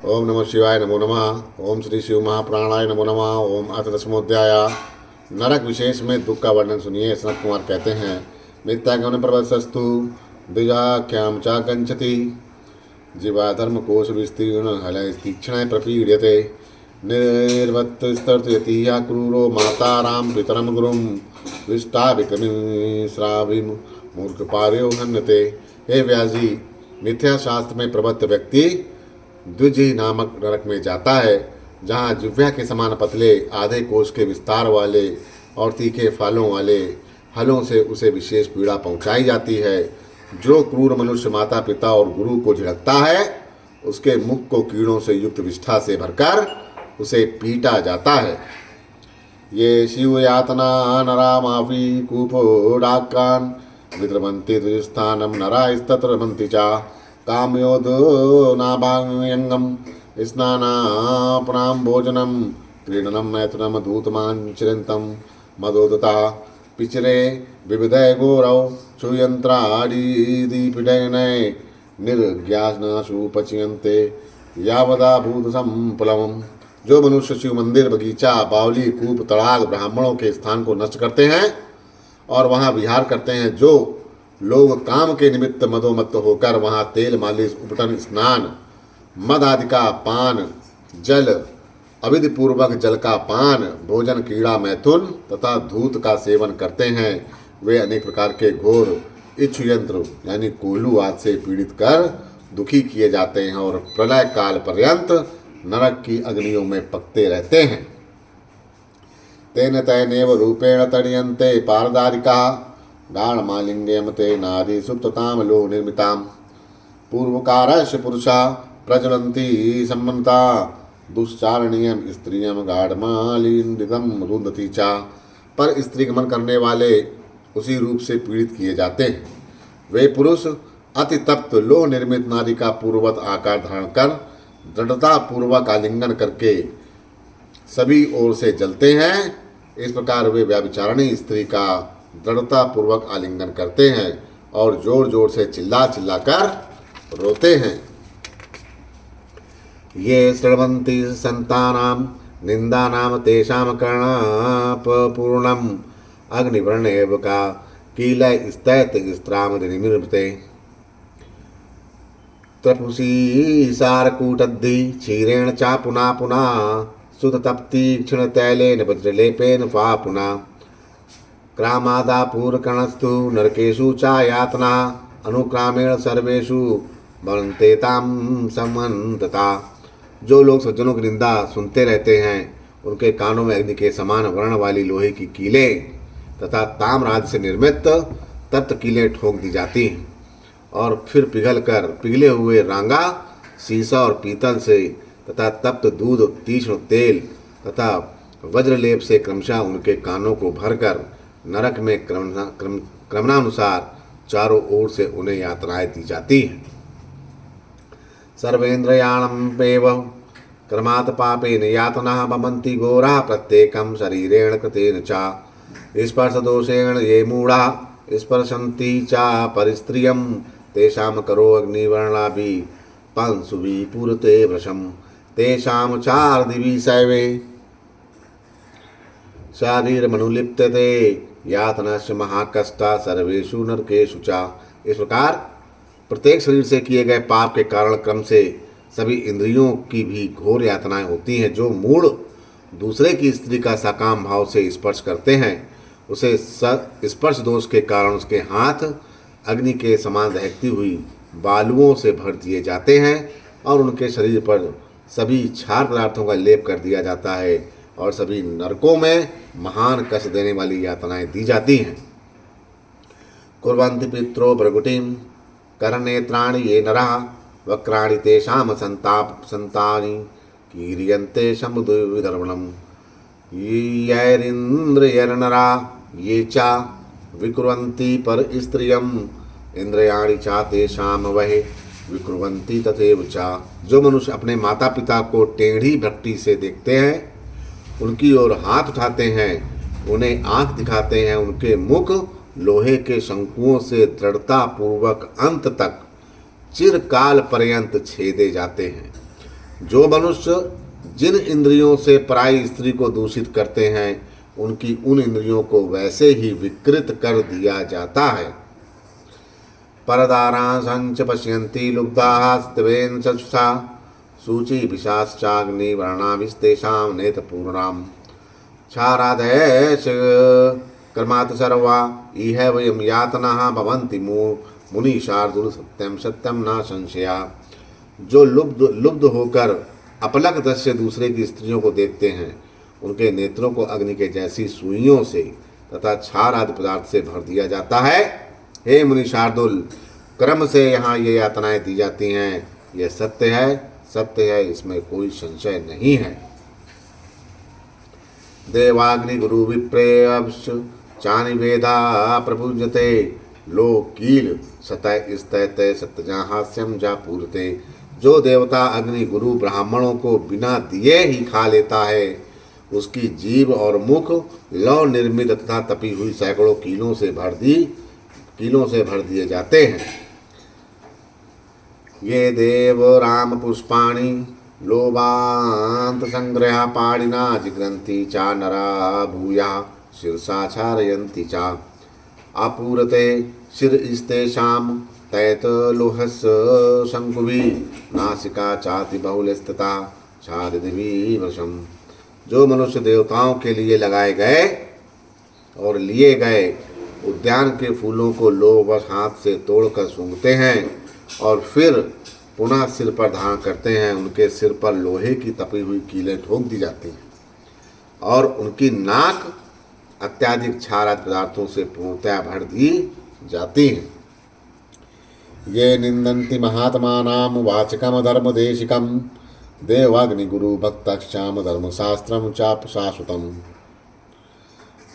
ओम नमः शिवाय नमो नमः। ओम श्री शिव महाप्राणाय नमो नमः। ओम अथ दशमोध्याय। नरक विशेष में दुख का वर्णन सुनिए। सनत कुमार कहते हैं, मिथ्यागमन प्रवत्सस्तु द्विजाख्याम चा कंचति जीवा धर्म कोश विस्तीर्ण हलय तीक्षण प्रपीड्यते निर्वत्स्तर्तयति या क्रूरो माता राम पितरम गुरुम विष्टा विक्रमी श्रावि मूर्ख पार्यो हन्यते। हे व्यासी, मिथ्या शास्त्र में प्रबद्ध व्यक्ति द्विजी नामक नरक में जाता है, जहाँ जिह्वा के समान पतले आधे कोश के विस्तार वाले और तीखे फालों वाले हलों से उसे विशेष पीड़ा पहुंचाई जाती है। जो क्रूर मनुष्य माता पिता और गुरु को झिड़कता है, उसके मुख को कीड़ों से युक्त विष्ठा से भरकर उसे पीटा जाता है। ये शिव यातना नरा माफी कूपो डाकान विद्रमंती द्विस्थानम नरा रमंती चा कामयोदो नाभांगम स्नानापनाम भोजनम क्रीडनम मैथुनम धूतमांचरंतम मदोदता पिचरे विविधय गौरव सुयंत्रादीपीडनय निर्ज्ञासु पच्यन्ते यावदा भूत संपलम। जो मनुष्य शिव मंदिर, बगीचा, बावली, कूप, तड़ाग, ब्राह्मणों के स्थान को नष्ट करते हैं और वहाँ विहार करते हैं, जो लोग काम के निमित्त मदोमत्त होकर वहाँ तेल मालिश, उपटन, स्नान, मद आदि का पान, जल अविधि पूर्वक जल का पान, भोजन, कीड़ा, मैथुन तथा धूत का सेवन करते हैं, वे अनेक प्रकार के घोर इच्छुयंत्र यानी कोल्हू आदि से पीड़ित कर दुखी किए जाते हैं और प्रलय काल पर्यंत नरक की अग्नियों में पकते रहते हैं। तेन तैनेव रूपेण तड़यन्ते पारदारिका गाढ़मालिंग्यम ते नारी सुप्तताम लो निर्मिताम पूर्वकारस्य पुरुषा प्रज्वलन्ति सम्मन्ता दुश्चारणीयम स्त्रियम गाढ़मालिंगम रुंदती चा। पर स्त्री गमन करने वाले उसी रूप से पीड़ित किए जाते हैं। वे पुरुष अति तप्त लोह निर्मित नारी का पूर्ववत आकार धारण कर दृढ़ता पूर्वक आलिंगन करके सभी ओर से जलते हैं। इस प्रकार वे व्यभिचारिणी स्त्री का दृढ़ता पूर्वक आलिंगन करते हैं और जोर जोर से चिल्ला चिल्ला कर रोते हैं। ये श्रवन्ति संतानाम निंदानाम तेषाम कर्णापूर्णम अग्निवर्णेव का कीलय स्तैत स्त्रामदिनिर्मृते त्रपुसी सारकूटद्धि क्षीरेण चा पुना पुना सुतप्ती क्षण तैलेन वज्रलेपेन वा पुना क्रामादापूर्कणस्तु नरकेषु चा यातना अनुक्रामेण सर्वेषु बनते ताम समन्तता। जो लोग सज्जनों की निंदा सुनते रहते हैं, उनके कानों में अग्नि के समान वर्ण वाली लोहे की कीलें तथा ताम्रादि से निर्मित तप्त कीलें ठोक दी जाती हैं और फिर पिघले हुए रांगा, सीसा और पीतल से तथा तप्त दूध, तीक्ष्ण तेल तथा वज्रलेप से क्रमशः उनके कानों को भरकर नरक में क्रमणानुसार चारों ओर से उन्हें यातनाएं दी जाती हैं। सर्वेन्द्रियाणमेव क्रमात् पापेन यातना भवन्ति घोरा प्रत्येकं शरीरेण कृतेन चा स्पर्श दोषेण ये मूढ़ा स्पर्शन्ति चा परिस्त्रियं तेषां करो अग्निवर्णाभि पंसुभि पूरते वृषं तेषां चार्दिवि शैवे शारीरमनुलिप्यते यातनस्य महाकष्टा सर्वेषु नरकेषु चा। इस प्रकार प्रत्येक शरीर से किए गए पाप के कारण क्रम से सभी इंद्रियों की भी घोर यातनाएं होती हैं। जो मूढ़ दूसरे की स्त्री का सकाम भाव से स्पर्श करते हैं, उसे स्पर्श दोष के कारण उसके हाथ अग्नि के समान दहकती हुई बालुओं से भर दिए जाते हैं और उनके शरीर पर सभी क्षार पदार्थों का लेप कर दिया जाता है और सभी नरकों में महान कष्ट देने वाली यातनाएं दी जाती हैं। कुर्वन्ति पित्रो भ्रगुटिं करनेत्राणि ये नरः वक्राणि तेषां संतानि कीर्यन्ते समुद्रविदर्वणम् यैरिन्द्रियर्नरा ये चा विकुर्वन्ति पर स्त्रियम् इंद्रियाणि चा तेषां वहे विकुर्वन्ति तथैव चा। जो मनुष्य अपने माता पिता को टेढ़ी भक्ति से देखते हैं, उनकी ओर हाथ उठाते हैं, उन्हें आंख दिखाते हैं, उनके मुख लोहे के शंकुओं से दृढ़ता पूर्वक अंत तक चिरकाल पर्यंत छेदे जाते हैं। जो मनुष्य जिन इंद्रियों से पराई स्त्री को दूषित करते हैं उनकी उन इंद्रियों को वैसे ही विकृत कर दिया जाता है। परदारांसंच पश्यन्ति लुब्धाः स्त्वेन चक्षुषा सूची पिशाचाग्नि वर्णाभिस्तेषां नेत्रपूर्णां क्षाराधयश्च कर्मात् सर्वा इह वयं यातनाः भवन्ति मुनि शार्दूल सत्यम सत्यम न संशया। जो लुब्ध होकर अपलक दृश्य दूसरे की स्त्रियों को देखते हैं उनके नेत्रों को अग्नि के जैसी सुइयों से तथा क्षार आदि पदार्थ से भर दिया जाता है। हे मुनि शार्दुल, क्रम से यहाँ ये यातनाएं दी जाती हैं। यह सत्य है, इसमें कोई संशय नहीं है। देवाग्नि गुरु विप्रेयश्च चानि वेदा प्रपूज्यते लोकील सतय स्तैतय सत्यजाहास्यम जा पूरते। जो देवता अग्नि गुरु ब्राह्मणों को बिना दिए ही खा लेता है उसकी जीभ और मुख लौ निर्मित तथा तपी हुई सैकड़ों कीलों से भर दिए जाते हैं। ये देव राम पुष्पाणि लोभांत संग्रह पाणिना जिग्रन्ति चा नरा भूया शिरसा चारयन्ति चा आपूरते शिरस्तेषां तैतलोहस् शंकुभि नासिका चाति बहुलस्तता चारिदिवी वशम। जो मनुष्य देवताओं के लिए लगाए गए और लिए गए उद्यान के फूलों को लोभवश हाथ से तोड़कर सूंघते हैं और फिर पुनः सिर पर धारण करते हैं उनके सिर पर लोहे की तपी हुई कीलें ठोक दी जाती हैं और उनकी नाक अत्याधिक क्षाराद पदार्थों से पूर्णतया भर दी जाती हैं। ये निंदन्ति महात्मानां वाचकम धर्मदेशिकं देवाग्निगुरु भक्तश्चाम धर्मशास्त्रं चापशाश्वतम्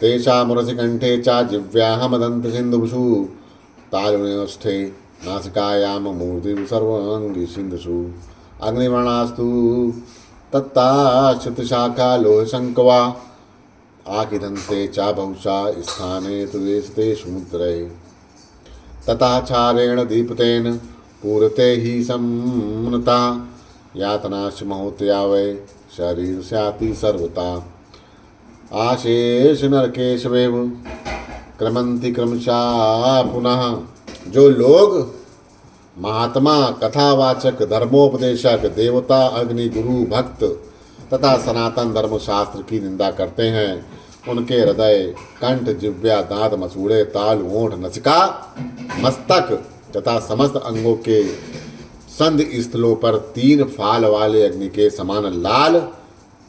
तेषां रसिकण्ठे च जिह्वाः मदन्त सिन्धुषु तारुण्यष्ठे नासिकायां मूर्तिः सर्वाङ्गी सिन्धुषु अग्निवर्णास्तु तत्ताश्रुतशाखा लोहशङ्कवा आकिदन्ते च बहुशा स्थाने तुदेशते समुद्रे तथा क्षारेण दीप्तेन पूरते ही सम्मनता यातनाश्च महोत्या वै शरीर स्याति सर्वता आशेष नरकेशवेव क्रमन्ति क्रमशः पुनः। जो लोग महात्मा कथावाचक धर्मोपदेशक देवता अग्नि गुरु भक्त तथा सनातन धर्मशास्त्र की निंदा करते हैं उनके हृदय कंठ जिह्वा दांत मसूड़े ताल ओंठ नसिका मस्तक तथा समस्त अंगों के संध स्थलों पर 3 फाल वाले अग्नि के समान लाल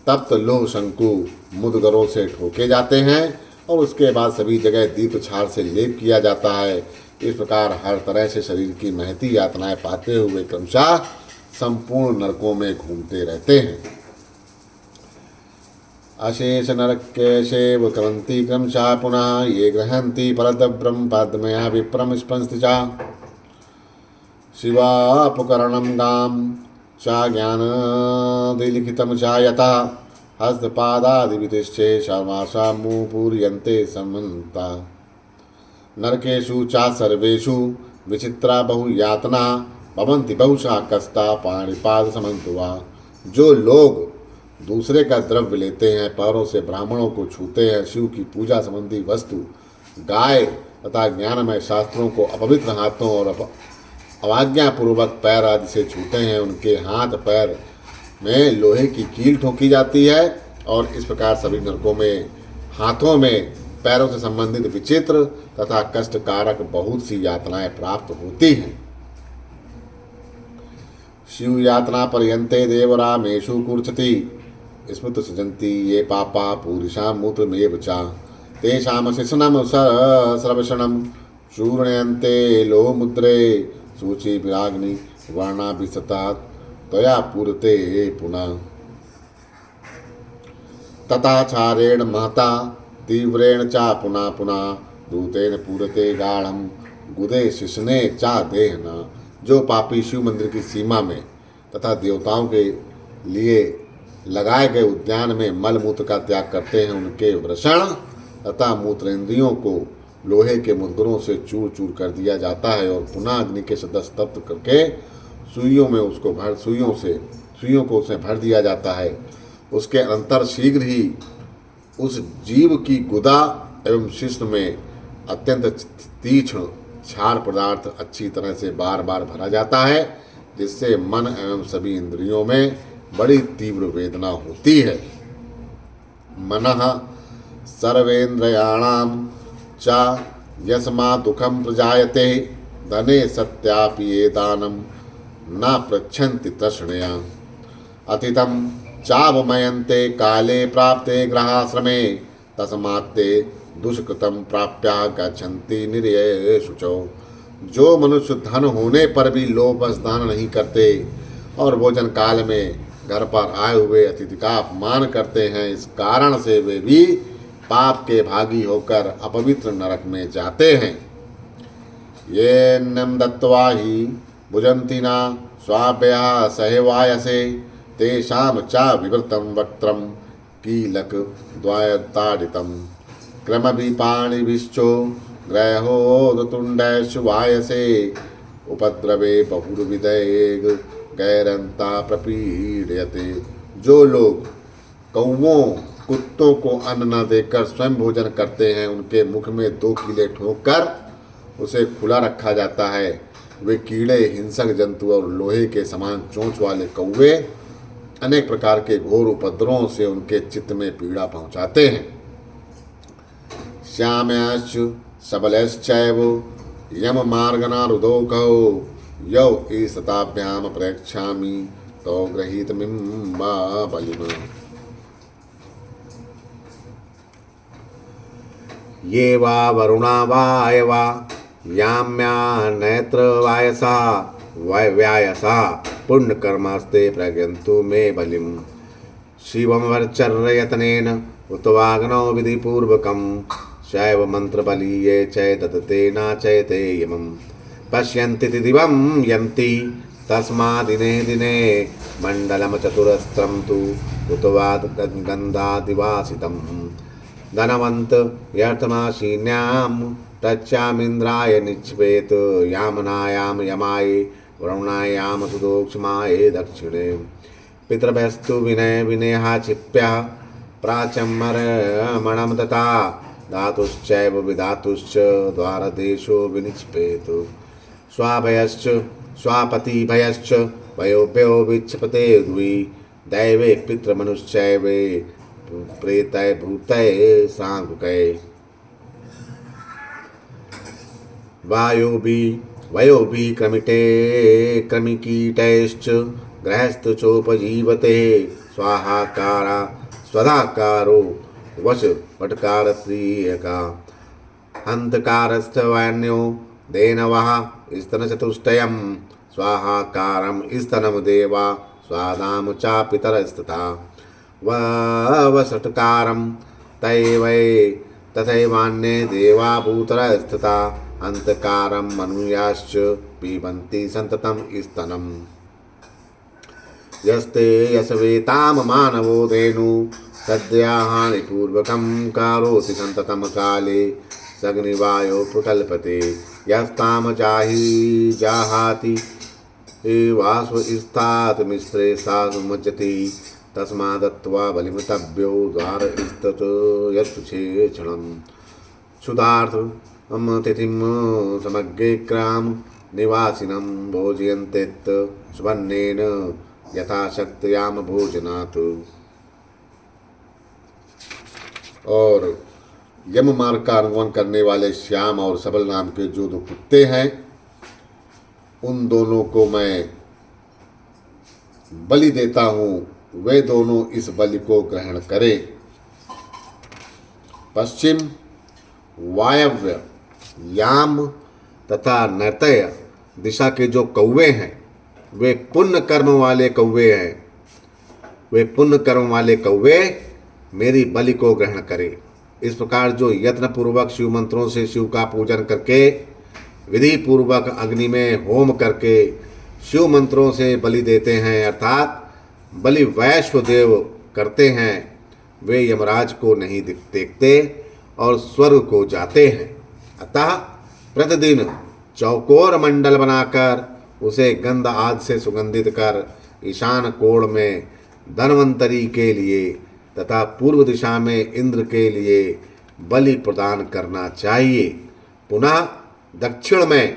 तप्त लोह शंकु मुदगरों से ठोके जाते हैं और उसके बाद सभी जगह दीप छार से लेप किया जाता है। इस प्रकार हर तरह से शरीर की महती यातनाएं पाते हुए क्रमशः संपूर्ण नरकों में घूमते रहते हैं। अशेष नरकेशेव क्रमन्ति क्रमशः पुनः ये गृह्णन्ति परद्ब्रह्म पद्मया विप्रम स्पंस्ति च शिवापकरणं गां च ज्ञानादिलिखितं च यथा हस्तपादादिवितिश्चे शर्माशा मुपूर्यन्ते समन्ता नरकेषु च सर्वेषु विचित्रा बहुयातना भवन्ति बहुशः कस्ता पाणिपाद समन्तुवा। जो लोग दूसरे का द्रव्य लेते हैं, पैरों से ब्राह्मणों को छूते हैं, शिव की पूजा संबंधी वस्तु गाय तथा ज्ञानमय शास्त्रों को अपवित्र हाथों और अवाज्ञापूर्वक पैर आदि से छूते हैं, उनके हाथ पैर में लोहे की कील ठोकी जाती है और इस प्रकार सभी नरकों में हाथों में पैरों से संबंधित विचित्र तथा कष्टकारक बहुत सी यातनाएं प्राप्त होती हैं। शिव यातना पर्यन्ते देवरामेषु कूर्चति स्मृत सजन्ति ये पापा पूरिषां मूत्रमेव च तेषां शिशनं सर्वशनं चूर्णयन्ते लोहमुद्रे सूची विराग्नि वर्णाभिसता त्वया पूरते पुनः तथा क्षारेण महता तीव्रेण च पुनः पुनः दूतेन पूरते गाढ़ं गुदे शिशने च देहना। जो पापी शिव मंदिर की सीमा में तथा देवताओं के लिए लगाए गए उद्यान में मल मूत्र का त्याग करते हैं उनके वृषण तथा मूत्रेंद्रियों को लोहे के मुद्गरों से चूर चूर कर दिया जाता है और पुनः अग्नि के सदस्य तप्त करके सुइयों सुइयों को उसमें भर दिया जाता है। उसके अनंतर शीघ्र ही उस जीव की गुदा एवं शिश्न में अत्यंत तीक्ष्ण क्षार पदार्थ अच्छी तरह से बार बार भरा जाता है, जिससे मन एवं सभी इंद्रियों में बड़ी तीव्र वेदना होती है। मनः सर्वेन्द्रियाणां च यस्मात् दुःखं प्रजायते धने सत्यापि ये दानं न पृच्छन्ति तृष्णया अतितं चावमयन्ते काले प्राप्ते ग्रहाश्रमे तस्मात्ते दुष्कृतं प्राप्य गच्छन्ति निर्ये शुचौ। जो मनुष्य धन होने पर भी लोभ स्नान नहीं करते और भोजन काल में घर पर आए हुए अतिथि का अपमान करते हैं, इस कारण से वे भी पाप के भागी होकर अपवित्र नरक में जाते हैं। ये नम दत्वा ही भुजन्ति न स्वाभ्यः सहेवायसे तेषां च विवृतं वक्त्रं कीलक द्वयताडितं क्रमभिपाणिभिश्चो ग्रहोदतुण्डैषु वायसे उपद्रवे बहुर्विधैर् गैरन्ता प्रपीड्यते। जो लोग कौवों कुत्तों को अन्न न देकर स्वयं भोजन करते हैं, उनके मुख में 2 कीले ठोंककर उसे खुला रखा जाता है। वे कीड़े, हिंसक जंतु और लोहे के समान चोंच वाले कौवे अनेक प्रकार के घोर उपद्रवों से उनके चित्त में पीड़ा पहुंचाते हैं। श्याम्याश्च सबलश्चैव यम मार्गनारुदोकौ यौ ईशताभ्याम प्रेक्षामि तो गृहीतमिम्बा बलिम। ये वा वरुणा वायवा याम्या नेत्र वायसा व्यायसा पुण्यकर्मास्ते प्रज्ञन्तु मे बलिम। शिवं वर्चर्यतनेन उतवाग्नौ विधिपूर्वकं शैव मंत्रबलीये चै दत्ते नाचयते यमं। पश्यन्ति दिवं यन्ति तस्मा दिने दिने मण्डलं चतुरस्रं तु उतवाद गन्धादिवासितं। धनवन्त यर्थमाशीन्यां तच्चामिन्द्राय निक्षिपेत यामनायां यमाय वरुणायां सुदोक्षमाय दक्षिणे। पितृभ्यस्तु विनय विनेहा क्षिप्यः प्राचमरमणं तथा धातुश्चैव विधातुश्च द्वारदेशो विनिक्षिपेत। स्वाभयश्च स्वापतिभयश्च वयोभ्यो विक्षिपते द्वि दैवे पितृमनुश्चैव प्रेतय भूतय सांगुकै। वयोभि क्रमिटे क्रमिकीटैश्च गृहस्थचोपजीवते स्वाहाकारा स्वधाकारो वश वटकारत्रियका। हन्तकारस्थवन्यो देनवः स्तनचतुष्टयं स्वाहाकारं स्तनं देवा स्वादां च पितरस्तथा। वषट्कारं तैवै तथैवान्ये देवा भूतरस्तथा। अंतकारं मनुयाश्च पिबन्ति सन्ततं स्तनं। यस्ते यशवेतां मानवो धेनु सद्या हानिपूर्वकं करोति सन्ततं काले सग्निवायो प्रकल्पते। यस्तां जाहि जाहाति वाष्पस्तात् मिश्रे सा सुमज्जति तस्मादत्वा बलिमतभ्यो द्वारस्तत् यत्क्षेक्षणं। क्षुधार्थं तिथिं समग्रेक्रां निवासिनं भोजयन्तेत् सुवर्णेन यथाशक्त्याम भोजनात्। और यम मार्ग का अनुगमन करने वाले श्याम और सबल नाम के जो 2 कुत्ते हैं, उन दोनों को मैं बलि देता हूँ, वे दोनों इस बलि को ग्रहण करें। पश्चिम वायव्य याम तथा नैतय दिशा के जो कौवे हैं, वे पुण्य कर्म वाले कौवे हैं। वे पुण्य कर्म वाले कौवे मेरी बलि को ग्रहण करें। इस प्रकार जो यत्न पूर्वक शिव मंत्रों से शिव का पूजन करके, विधि पूर्वक अग्नि में होम करके शिव मंत्रों से बलि देते हैं, अर्थात बलि वैश्वदेव करते हैं, वे यमराज को नहीं देखते और स्वर्ग को जाते हैं। अतः प्रतिदिन चौकोर मंडल बनाकर उसे गंध आदि से सुगंधित कर ईशान कोण में धन्वंतरी के लिए तथा पूर्व दिशा में इंद्र के लिए बलि प्रदान करना चाहिए। पुनः दक्षिण में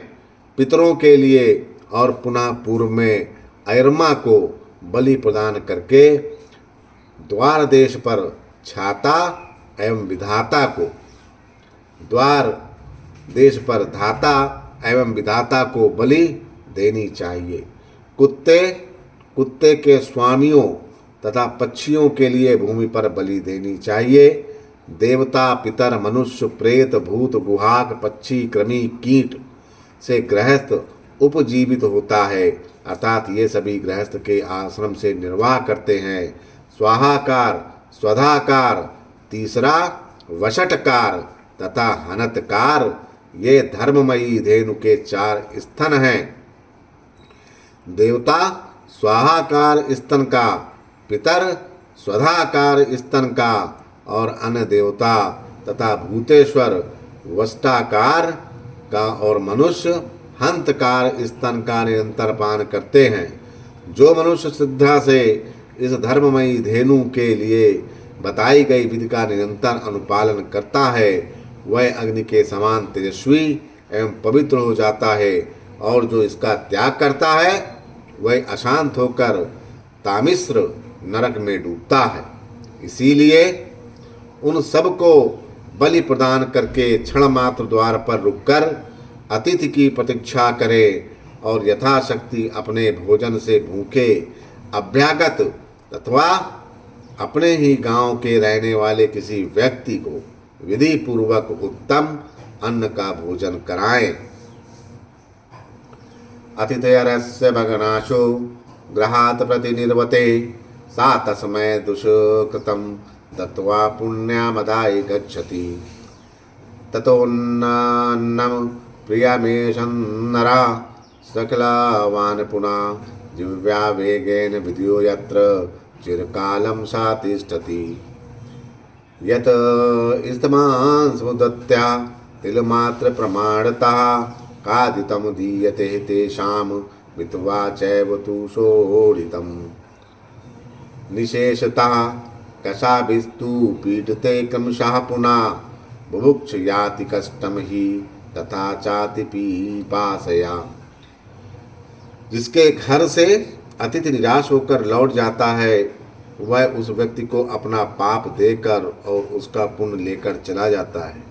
पितरों के लिए और पुनः पूर्व में अयरमा को बलि प्रदान करके द्वार देश पर छाता एवं विधाता को द्वार देश पर धाता एवं विधाता को बलि देनी चाहिए। कुत्ते के स्वामियों तथा पक्षियों के लिए भूमि पर बलि देनी चाहिए। देवता, पितर, मनुष्य, प्रेत, भूत, गुहाक, पक्षी, कृमि, कीट से गृहस्थ उपजीवित होता है, अर्थात ये सभी गृहस्थ के आश्रम से निर्वाह करते हैं। स्वाहाकार, स्वधाकार, तीसरा वशटकार तथा हनतकार, ये धर्ममयी धेनु के 4 स्तन हैं। देवता स्वाहाकार स्तन का, पितर स्वधाकार स्तन का और अन्य देवता तथा भूतेश्वर वष्टाकार का और मनुष्य हंतकार स्तन का निरंतर पान करते हैं। जो मनुष्य श्रद्धा से इस धर्ममयी धेनु के लिए बताई गई विधि का निरंतर अनुपालन करता है, वह अग्नि के समान तेजस्वी एवं पवित्र हो जाता है, और जो इसका त्याग करता है वह अशांत होकर तामिश्र नरक में डूबता है। इसीलिए उन सबको बलि प्रदान करके क्षण मात्र द्वार पर रुककर अतिथि की प्रतीक्षा करे और यथाशक्ति अपने भोजन से भूखे अभ्यागत अथवा अपने ही गांव के रहने वाले किसी व्यक्ति को विधि पूर्वक उत्तम अन्न का भोजन कराएं। अतिथयरस्य भगनाशो गृहात् प्रतिनिर्वते सा तस्मै दुष्कृतं दत्त्वा पुण्यामदाय गच्छति। ततोऽन्नं प्रियमेषन्नरा सकलावान् पुनः जिह्वा वेगेन विद्यो यत्र चिरकालं सा तिष्ठति। यत् इस्तमांसमुदत्या तिलमात्र प्रमाणतः खादितं दीयते तेषां मित्वा चैव तु सोढितम्। निशेषतः कशाभिस्तु पीडते क्रमशः पुनः बुभुक्ष याति कष्टं हि तथा चाति पीपासया। जिसके घर से अतिथि निराश होकर लौट जाता है, वह उस व्यक्ति को अपना पाप देकर और उसका पुण्य लेकर चला जाता है।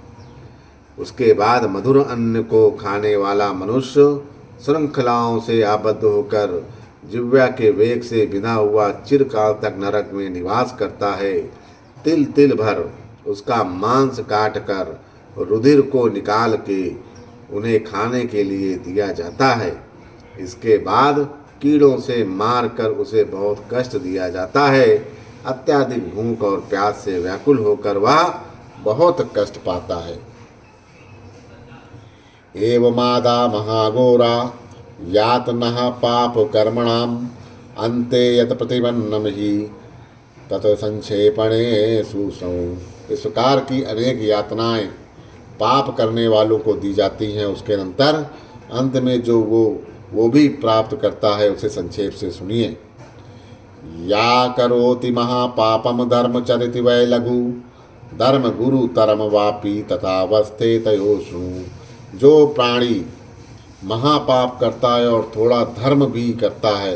उसके बाद मधुर अन्न को खाने वाला मनुष्य श्रृंखलाओं से आबद्ध होकर जिह्वा के वेग से बिना हुआ चिरकाल तक नरक में निवास करता है। तिल तिल भर उसका मांस काट कर रुधिर को निकाल के उन्हें खाने के लिए दिया जाता है। इसके बाद कीड़ों से मार कर उसे बहुत कष्ट दिया जाता है। अत्याधिक भूख और प्यास से व्याकुल होकर वह बहुत कष्ट पाता है। एवमादा महाघोरा यातनः पाप कर्मणाम अन्ते यत प्रतिपन्नम ही तत संक्षेपणे सुसौ। इस प्रकार की अनेक यातनाएं पाप करने वालों को दी जाती हैं। उसके अंतर अंत में जो वो भी प्राप्त करता है, उसे संक्षेप से सुनिए। या करोति महापापम धर्मचरित वै लघु धर्म गुरु तरम वापी तथावस्थे तयोषु। जो प्राणी महापाप करता है और थोड़ा धर्म भी करता है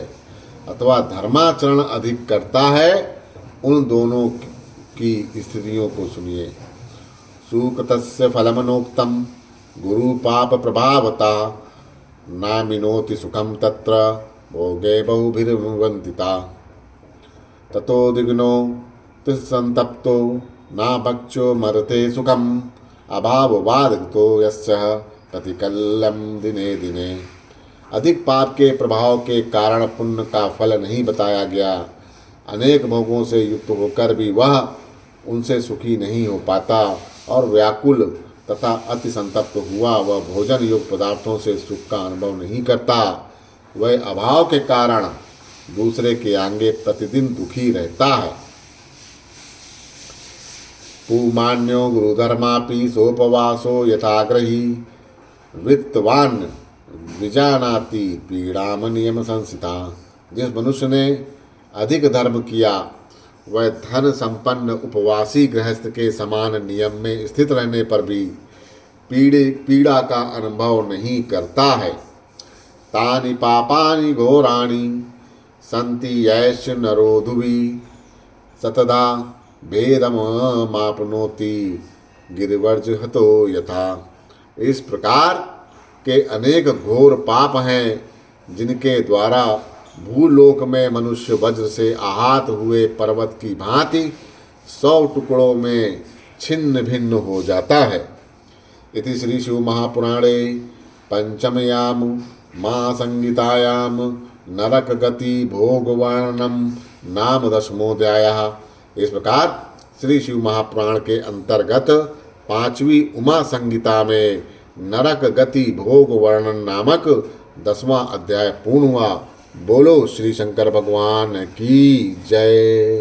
अथवा धर्माचरण अधिक करता है, उन दोनों की स्थितियों को सुनिए। सुकृतस्य फलमनोक्तम गुरु पाप प्रभावता नामिनोति सुखम तत्र भोगे बहुभिर्वंदिता। ततो दिग्नो तिसंतप्तो ना भक्षो मरते सुखम अभाववादतो यस्य प्रतिकल्यम दिने दिने। अधिक पाप के प्रभाव के कारण पुण्य का फल नहीं बताया गया। अनेक भोगों से युक्त होकर भी वह उनसे सुखी नहीं हो पाता और व्याकुल तथा अति संतप्त हुआ वह भोजन युक्त पदार्थों से सुख का अनुभव नहीं करता। वह अभाव के कारण दूसरे के आगे प्रतिदिन दुखी रहता है। पुमान्यो गुरुधर्मापि सोपवासो यथाग्रही वित्तवान विजानाति पीड़ाम नियम संसिता। जिस मनुष्य ने अधिक धर्म किया वह धन संपन्न उपवासी गृहस्थ के समान नियम में स्थित रहने पर भी पीड़ा का अनुभव नहीं करता है। तानि पापानि घोराणि संति यैश्च नरोधुवि सतदा भेदमाप्नोति गिरिवर्ज हतो यथा। इस प्रकार के अनेक घोर पाप हैं जिनके द्वारा भूलोक में मनुष्य वज्र से आहत हुए पर्वत की भांति 100 टुकड़ों में छिन्न भिन्न हो जाता है। इति श्री शिव महापुराणे पंचमयाम महासंहितायाम नरक गति भोग वर्णनम नाम 10वां। इस प्रकार श्री शिव महापुराण के अंतर्गत 5वीं उमा संहिता में नरक गति भोग वर्णन नामक 10वां अध्याय पूर्ण हुआ। बोलो श्री शंकर भगवान की जय।